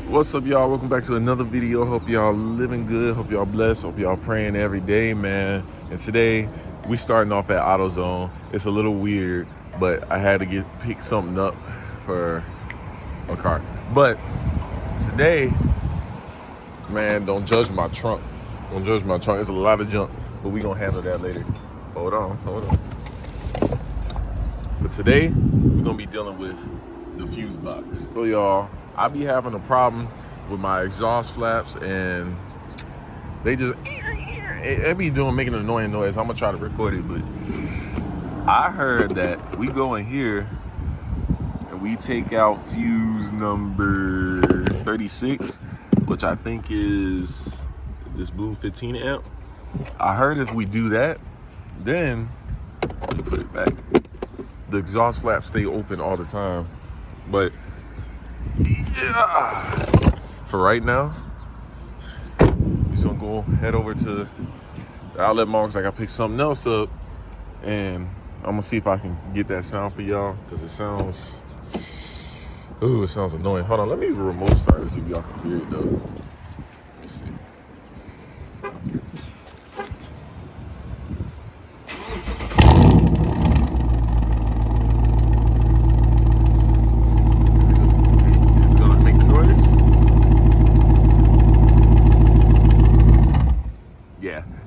What's up, y'all? Welcome back to another video. Hope y'all living good. Hope y'all blessed. Hope y'all praying every day, man. And today we starting off at AutoZone. It's a little weird, but I had to pick something up for a car. But today, man, don't judge my trunk. Don't judge my trunk. It's a lot of junk, but we gonna handle that later. Hold on. But today we're gonna be dealing with the fuse box. So y'all, I be having a problem with my exhaust flaps, and they just it be making an annoying noise. I'm gonna try to record it, but I heard that we go in here and we take out fuse number 36, which I think is this blue 15 amp. I heard if we do that, then let me put it back, the exhaust flaps stay open all the time. But yeah, for right now, we're just gonna go head over to the outlet mall because I gotta pick something else up, and I'm gonna see if I can get that sound for y'all, because it sounds annoying. Hold on, let me remote start and see if y'all can hear it though. Let me see.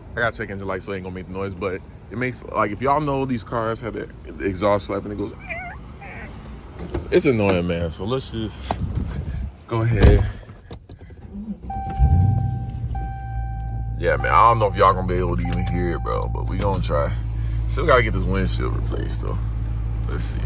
I got check engine light, so it ain't gonna make the noise, but it makes, like, if y'all know these cars have the exhaust flap and it goes, it's annoying, man. So let's just go ahead. Yeah, man, I don't know if y'all gonna be able to even hear it, bro, but we gonna try. Still gotta get this windshield replaced though. Let's see.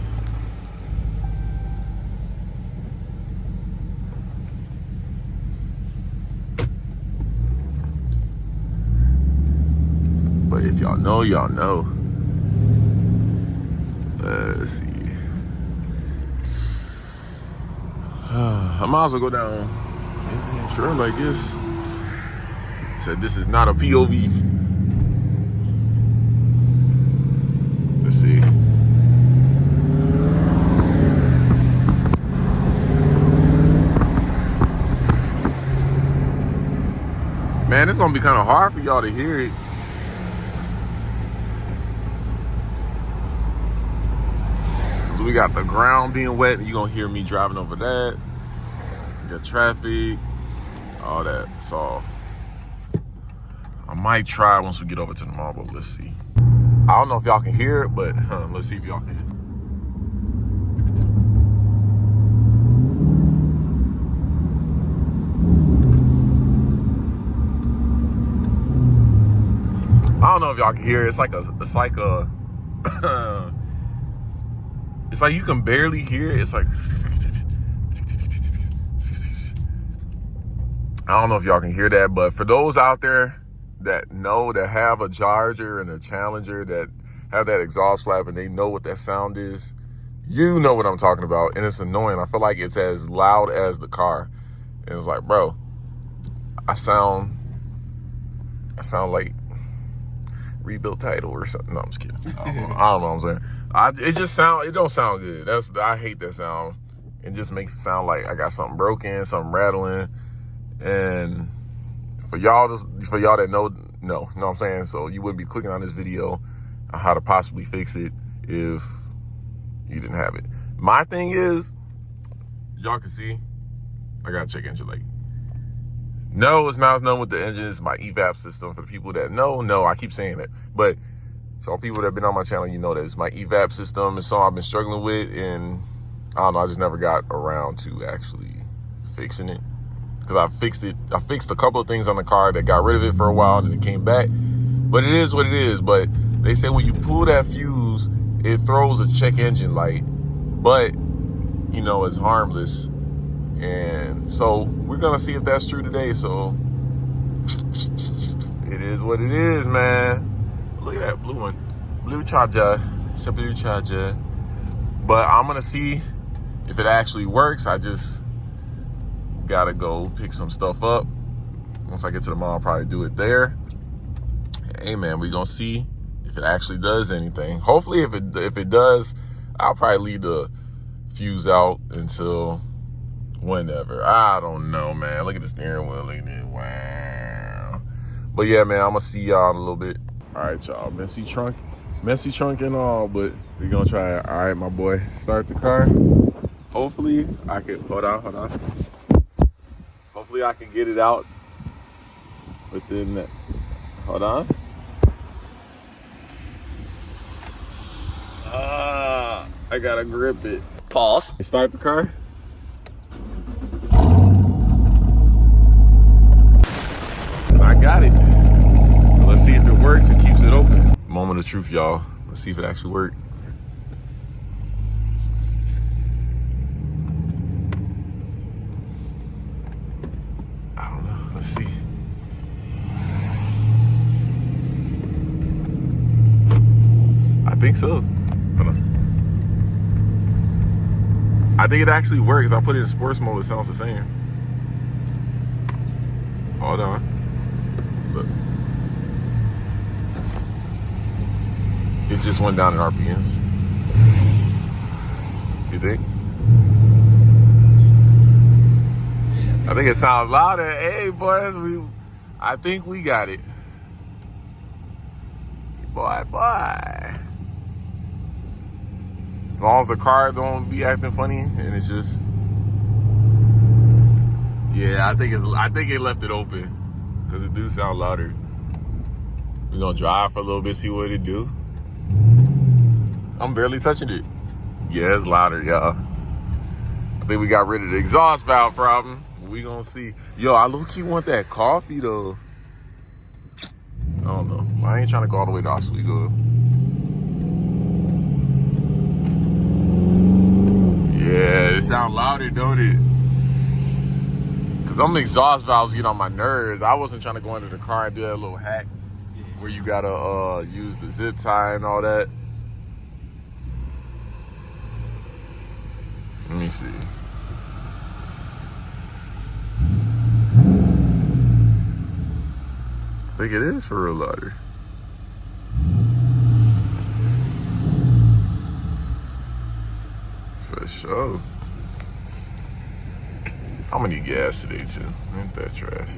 But if y'all know, y'all know. Let's see. I might as well go down. Sure, like this. Said this is not a POV. Let's see. Man, it's gonna be kind of hard for y'all to hear it. We got the ground being wet, and you're gonna hear me driving over that. We got traffic, all that. So I might try once we get over to the mall, but let's see. I don't know if y'all can hear it, but let's see if y'all can. I don't know if y'all can hear it. It's like it's like you can barely hear it. It's like, I don't know if y'all can hear that, but for those out there that know, that have a Charger and a Challenger that have that exhaust flap and they know what that sound is, you know what I'm talking about. And it's annoying. I feel like it's as loud as the car. And it's like, bro, I sound like rebuilt title or something. No, I'm just kidding. I don't know what I'm saying. It don't sound good. I hate that sound. It just makes it sound like I got something broken, something rattling. And for y'all that know what I'm saying? So you wouldn't be clicking on this video on how to possibly fix it if you didn't have it. My thing is, y'all can see, I got to check engine light. No, it's not as known with the engine. It's my evap system. For the people that know, I keep saying it. But for people that have been on my channel, you know that it's my evap system. It's something I've been struggling with, and I don't know, I just never got around to actually fixing it. Because I fixed a couple of things on the car that got rid of it for a while, and then it came back. But it is what it is. But they say when you pull that fuse, it throws a check engine light. But, you know, it's harmless. And so we're going to see if that's true today. So it is what it is, man. Look at that blue one. Blue Charger. It's a blue Charger. But I'm going to see if it actually works. I just got to go pick some stuff up. Once I get to the mall, I'll probably do it there. Hey, man, we're going to see if it actually does anything. Hopefully, if it does, I'll probably leave the fuse out until whenever. I don't know, man. Look at the steering wheel. Look at it. Wow. But yeah, man, I'm gonna see y'all in a little bit. All right, y'all. Messy trunk and all, but we're gonna try it. All right, my boy, start the car. Hopefully, I can hold on. Hopefully, I can get it out within that. Hold on. I gotta grip it. Pause. Start the car. I got it. So let's see if it works and keeps it open. Moment of truth, y'all. Let's see if it actually worked. I don't know. Let's see. I think so. Hold on. I think it actually works. I put it in sports mode. It sounds the same. Hold on. Look. It just went down in RPMs. You think? I think it sounds louder. Hey, boys, I think we got it. Boy. As long as the car don't be acting funny and it's just, yeah, I think it left it open because it do sound louder. We're gonna drive for a little bit, see what it do. I'm barely touching it. Yeah, it's louder, y'all. I think we got rid of the exhaust valve problem. We gonna see. Yo, I low-key want that coffee though. I don't know. I ain't trying to go all the way to Oswego. Yeah, it sounds louder, don't it? Cause them exhaust valves get on my nerves. I wasn't trying to go into the car and do that little hack where you gotta use the zip tie and all that. Let me see. I think it is for real louder. For sure. I'm gonna need gas today too. Ain't that trash?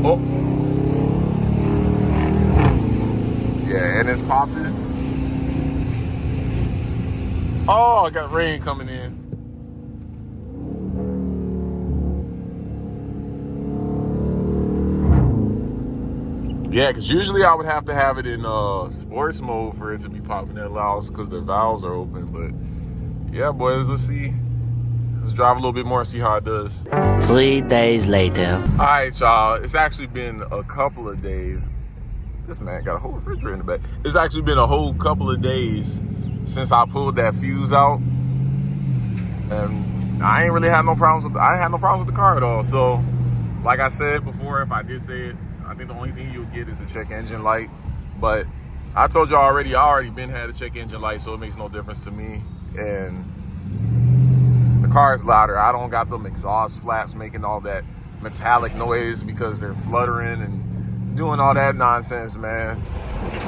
Oh. Yeah, and it's popping. Oh, I got rain coming in. Yeah, because usually I would have to have it in sports mode for it to be popping that loud because the valves are open. But yeah, boys, let's see. Let's drive a little bit more and see how it does. 3 days later. All right, y'all. It's actually been a couple of days. This man got a whole refrigerator in the back. It's actually been a whole couple of days since I pulled that fuse out. And I ain't really had no problems with the car at all. So, like I said before, if I did say it, I think the only thing you'll get is a check engine light. But I told y'all already, I already been had a check engine light, so it makes no difference to me. And the car is louder. I don't got them exhaust flaps making all that metallic noise because they're fluttering and doing all that nonsense, man.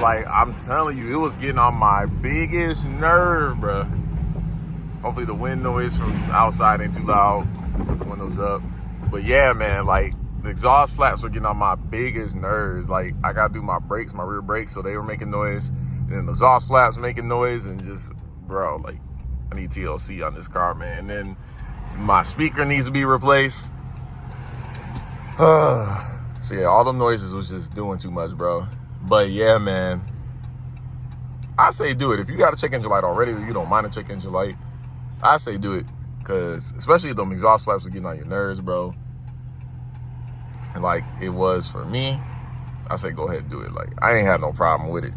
Like, I'm telling you, it was getting on my biggest nerve, bruh. Hopefully the wind noise from outside ain't too loud. Put the windows up. But yeah, man, like, the exhaust flaps were getting on my biggest nerves. Like, I gotta do my brakes, my rear brakes, so they were making noise. And then the exhaust flaps making noise, and just, bro, like, I need TLC on this car, man. And then my speaker needs to be replaced. So yeah, all them noises was just doing too much, bro. But yeah, man, I say do it. If you got a check engine light already, or you don't mind a check engine light, I say do it. Cause especially if them exhaust flaps are getting on your nerves, bro. And like it was for me, I say go ahead and do it. Like, I ain't had no problem with it.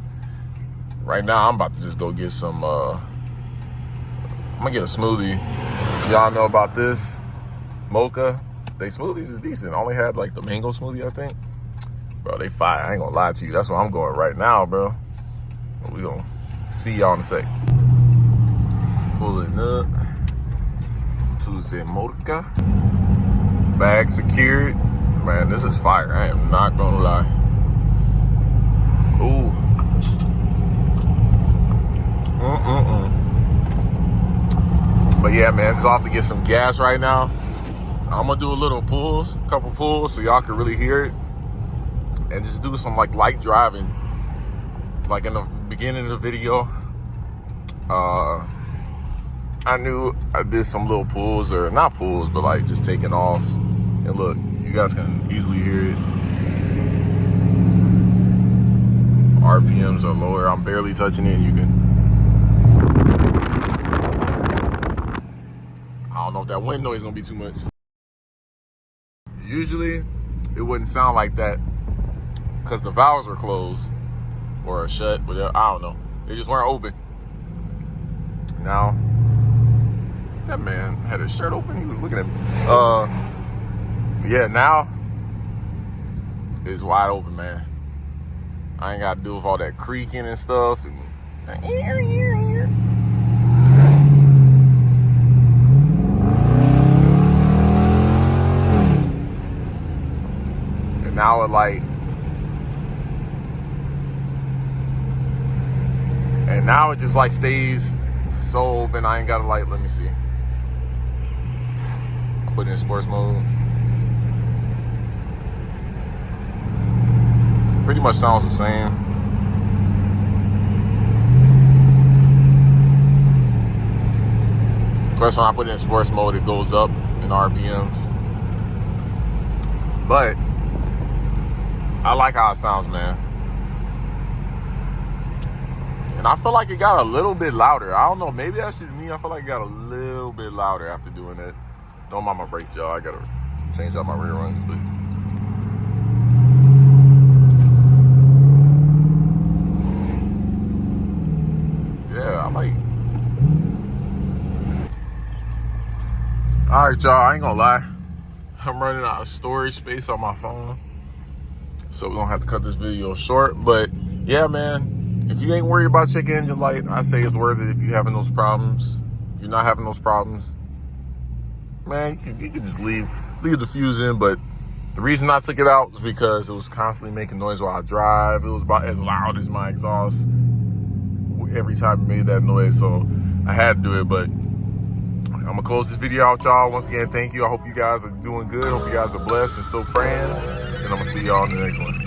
Right now, I'm about to just go get some, I'm gonna get a smoothie. If y'all know about this, mocha. They smoothies is decent. I only had like the mango smoothie, I think. Bro, they fire. I ain't gonna lie to you. That's where I'm going right now, bro. But we gonna see y'all in a sec. Pulling up to the mocha. bag secured. Man, this is fire. I am not gonna lie. Ooh. But yeah, man, just off to get some gas right now. I'm gonna do a couple pulls, so y'all can really hear it, and just do some like light driving. Like in the beginning of the video, I knew I did some little pulls, or not pulls, but like just taking off. And look, you guys can easily hear it. RPMs are lower. I'm barely touching it. You can. I don't know if that wind noise is gonna be too much. Usually, it wouldn't sound like that because the valves were closed or shut, whatever. I don't know. They just weren't open. Now, that man had his shirt open. He was looking at me. Yeah, now it's wide open, man. I ain't got to deal with all that creaking and stuff. And now it like, and now it just like stays so open. I ain't got to like, let me see. I put it in sports mode. Pretty much sounds the same. Of course, when I put it in sports mode, it goes up in RPMs. But I like how it sounds, man. And I feel like it got a little bit louder. I don't know, maybe that's just me. I feel like it got a little bit louder after doing it. Don't mind my brakes, y'all. I gotta change out my rear runs, but yeah, I like. All right, y'all, I ain't gonna lie. I'm running out of storage space on my phone, so we're gonna have to cut this video short. But yeah, man, if you ain't worried about check engine light, I say it's worth it if you're having those problems. If you're not having those problems, man, you can just leave the fuse in. But the reason I took it out was because it was constantly making noise while I drive. It was about as loud as my exhaust every time it made that noise, so I had to do it. But I'm gonna close this video out, y'all. Once again, thank you. I hope you guys are doing good. Hope you guys are blessed and still praying, and I'm gonna see y'all in the next one.